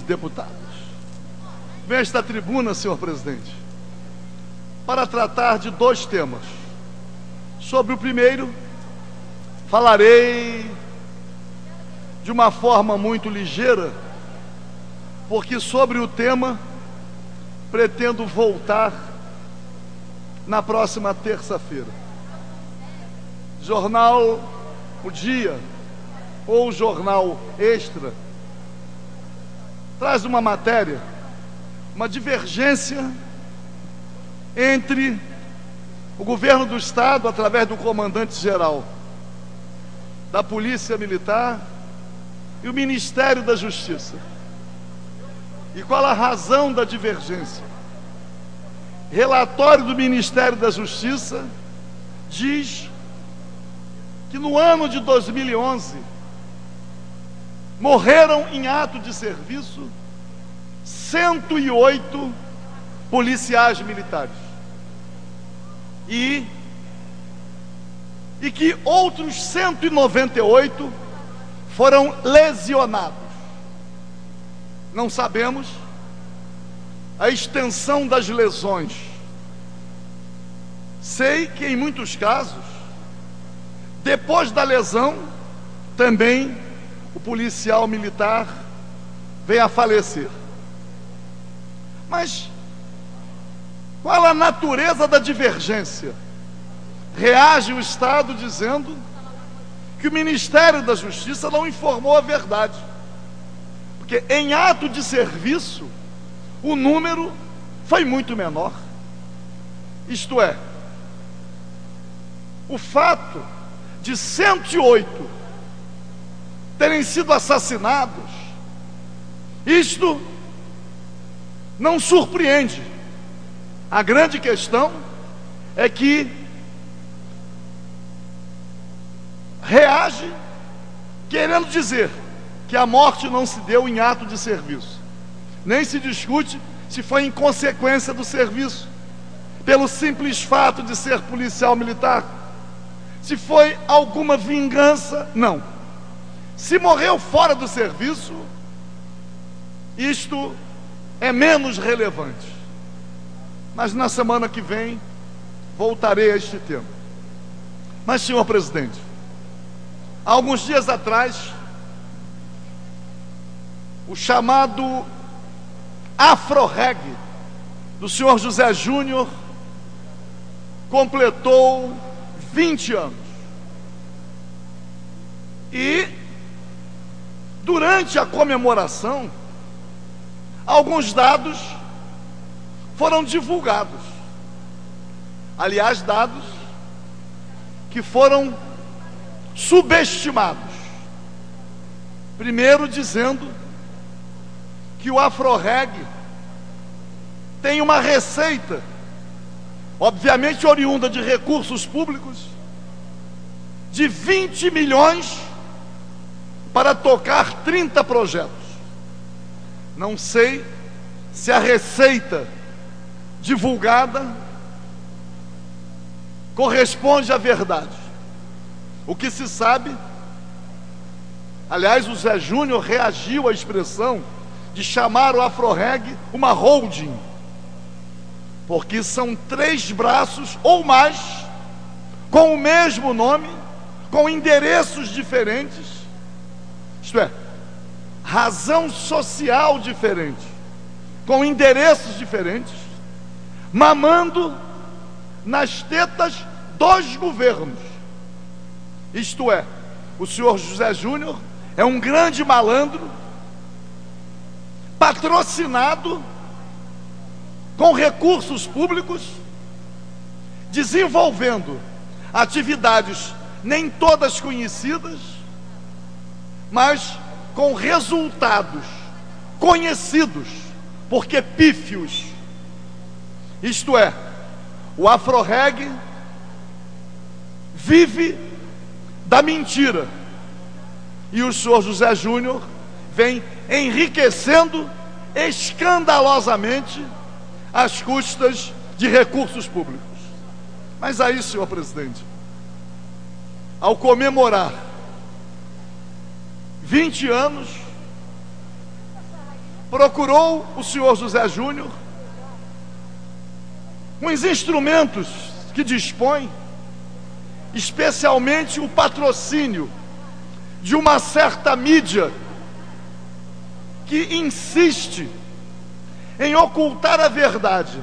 Deputados, venho a esta tribuna, senhor presidente, para tratar de dois temas. Sobre o primeiro, falarei de uma forma muito ligeira, porque sobre o tema pretendo voltar na próxima terça-feira. Jornal O Dia ou Jornal Extra traz uma matéria, uma divergência entre o governo do Estado, através do comandante-geral da Polícia Militar, e o Ministério da Justiça. E qual a razão da divergência? Relatório do Ministério da Justiça diz que no ano de 2011 morreram em ato de serviço 108 policiais militares e que outros 198 foram lesionados. Não sabemos a extensão das lesões. Sei que em muitos casos, depois da lesão, também o policial militar vem a falecer. Mas qual a natureza da divergência? Reage o Estado dizendo que o Ministério da Justiça não informou a verdade, porque em ato de serviço o número foi muito menor. Isto é, o fato de 108 terem sido assassinados, isto não surpreende. A grande questão é que reage querendo dizer que a morte não se deu em ato de serviço. Nem se discute se foi em consequência do serviço, pelo simples fato de ser policial militar. Se foi alguma vingança, não. Se morreu fora do serviço, isto é menos relevante. Mas na semana que vem voltarei a este tema. Mas, senhor presidente, há alguns dias atrás, o chamado Afroreg do senhor José Júnior completou 20 anos. E durante a comemoração, alguns dados foram divulgados. Aliás, dados que foram subestimados. Primeiro, dizendo que o Afroreg tem uma receita, obviamente oriunda de recursos públicos, de 20 milhões para tocar 30 projetos. Não sei se a receita divulgada corresponde à verdade. O que se sabe, aliás, o Zé Júnior reagiu à expressão de chamar o Afroreg uma holding, porque são 3 braços ou mais, com o mesmo nome, com endereços diferentes, isto é, razão social diferente, com endereços diferentes, mamando nas tetas dos governos. Isto é, o senhor José Júnior é um grande malandro, patrocinado com recursos públicos, desenvolvendo atividades nem todas conhecidas, mas com resultados conhecidos, porque pífios. Isto é, o Afroreg vive da mentira, e o senhor José Júnior vem enriquecendo escandalosamente às custas de recursos públicos. Mas aí, senhor presidente, ao comemorar 20 anos procurou o senhor José Júnior uns instrumentos que dispõe, especialmente o patrocínio de uma certa mídia que insiste em ocultar a verdade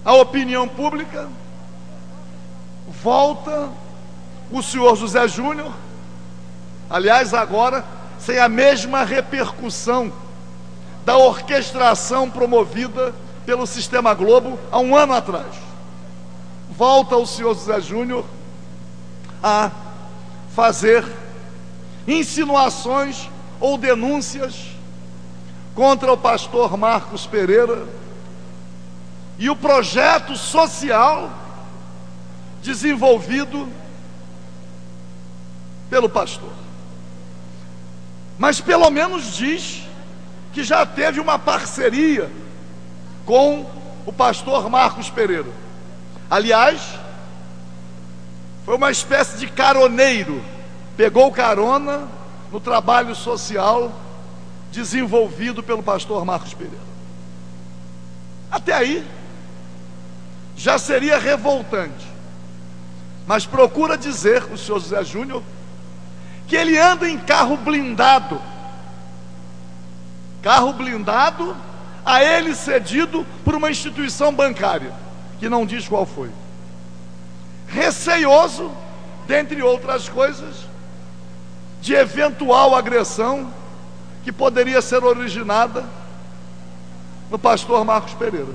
à opinião pública. Volta o senhor José Júnior, aliás, agora sem a mesma repercussão da orquestração promovida pelo Sistema Globo há um ano atrás. Volta o senhor José Júnior a fazer insinuações ou denúncias contra o pastor Marcos Pereira e o projeto social desenvolvido pelo pastor. Mas pelo menos diz que já teve uma parceria com o pastor Marcos Pereira. Aliás, foi uma espécie de caroneiro, pegou carona no trabalho social desenvolvido pelo pastor Marcos Pereira. Até aí já seria revoltante, mas procura dizer o senhor José Júnior que ele anda em carro blindado a ele cedido por uma instituição bancária, que não diz qual foi, receioso, dentre outras coisas, de eventual agressão que poderia ser originada no pastor Marcos Pereira.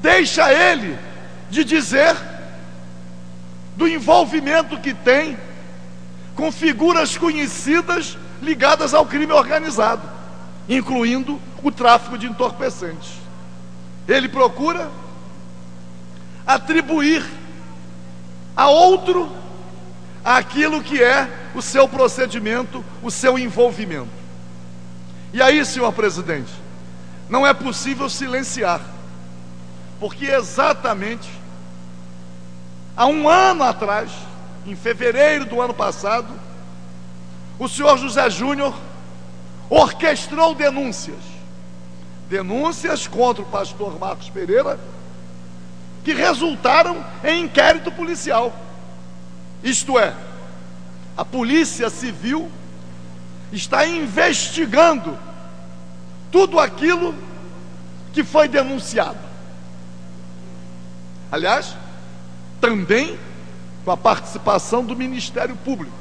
Deixa ele de dizer do envolvimento que tem com figuras conhecidas ligadas ao crime organizado, incluindo o tráfico de entorpecentes. Ele procura atribuir a outro aquilo que é o seu procedimento, o seu envolvimento. E aí, senhor presidente, não é possível silenciar, porque exatamente há um ano atrás, em fevereiro do ano passado, o senhor José Júnior orquestrou denúncias contra o pastor Marcos Pereira, que resultaram em inquérito policial. Isto é, a Polícia Civil está investigando tudo aquilo que foi denunciado. Aliás, também com a participação do Ministério Público.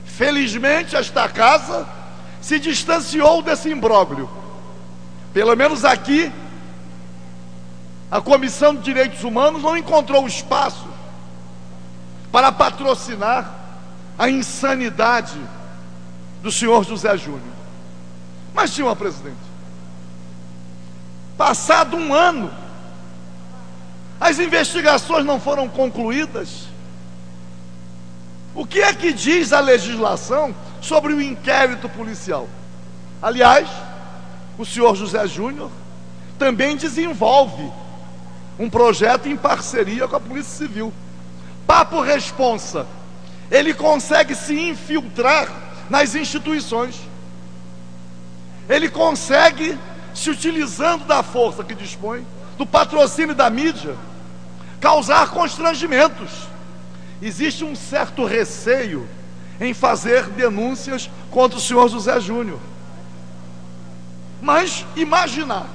Felizmente, esta casa se distanciou desse imbróglio. Pelo menos aqui, a Comissão de Direitos Humanos não encontrou espaço para patrocinar a insanidade do senhor José Júnior. Mas, senhor presidente, passado um ano, as investigações não foram concluídas. O que é que diz a legislação sobre o inquérito policial? Aliás, o senhor José Júnior também desenvolve um projeto em parceria com a Polícia Civil. Papo responsa, ele consegue se infiltrar nas instituições. Ele consegue, se utilizando da força que dispõe, do patrocínio da mídia, causar constrangimentos. Existe um certo receio em fazer denúncias contra o senhor José Júnior. Mas imaginar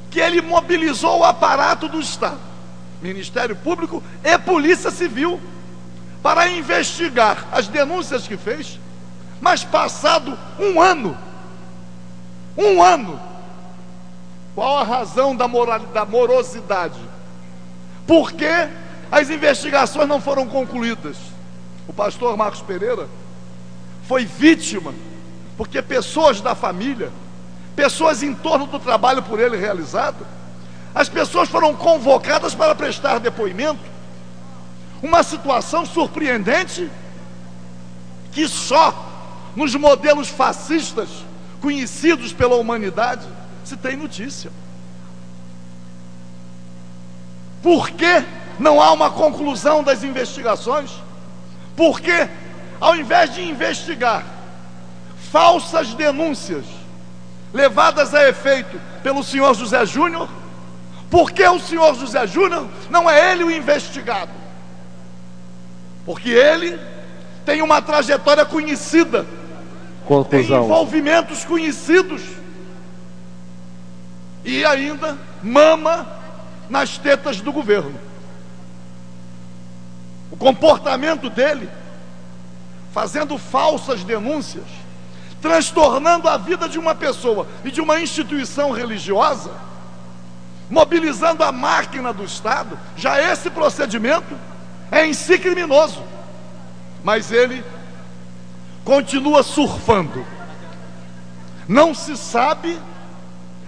que ele mobilizou o aparato do Estado, Ministério Público e Polícia Civil, para investigar as denúncias que fez, mas passado um ano, qual a razão da morosidade? Por que as investigações não foram concluídas? O pastor Marcos Pereira foi vítima, porque pessoas da família, pessoas em torno do trabalho por ele realizado, as pessoas foram convocadas para prestar depoimento. Uma situação surpreendente que só nos modelos fascistas conhecidos pela humanidade se tem notícia. Por que não há uma conclusão das investigações? Porque, ao invés de investigar falsas denúncias levadas a efeito pelo senhor José Júnior, porque o senhor José Júnior não é ele o investigado, porque ele tem uma trajetória conhecida, tem envolvimentos conhecidos, e ainda mama nas tetas do governo. O comportamento dele, fazendo falsas denúncias, transtornando a vida de uma pessoa e de uma instituição religiosa, mobilizando a máquina do Estado, já esse procedimento é em si criminoso, mas ele continua surfando. Não se sabe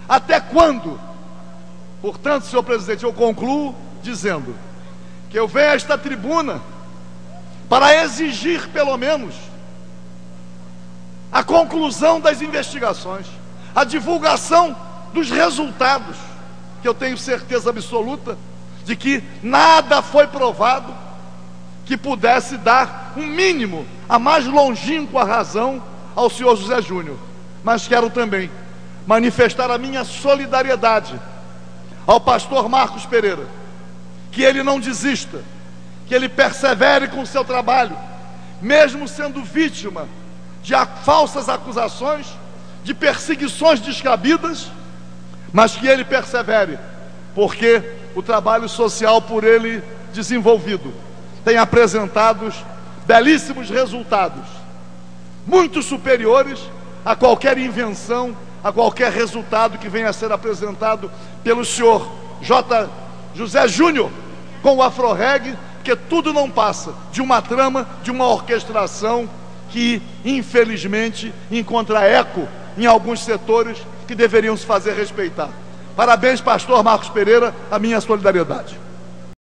até quando. Portanto, senhor presidente, eu concluo dizendo que eu venho a esta tribuna para exigir, pelo menos, a conclusão das investigações, a divulgação dos resultados, que eu tenho certeza absoluta de que nada foi provado que pudesse dar um mínimo, a mais longínqua razão ao senhor José Júnior. Mas quero também manifestar a minha solidariedade ao pastor Marcos Pereira, que ele não desista, que ele persevere com o seu trabalho, mesmo sendo vítima de falsas acusações, de perseguições descabidas, mas que ele persevere, porque o trabalho social por ele desenvolvido tem apresentado belíssimos resultados, muito superiores a qualquer invenção, a qualquer resultado que venha a ser apresentado pelo senhor José Júnior com o Afroreg, porque tudo não passa de uma trama, de uma orquestração que infelizmente encontra eco em alguns setores que deveriam se fazer respeitar. Parabéns, pastor Marcos Pereira, a minha solidariedade.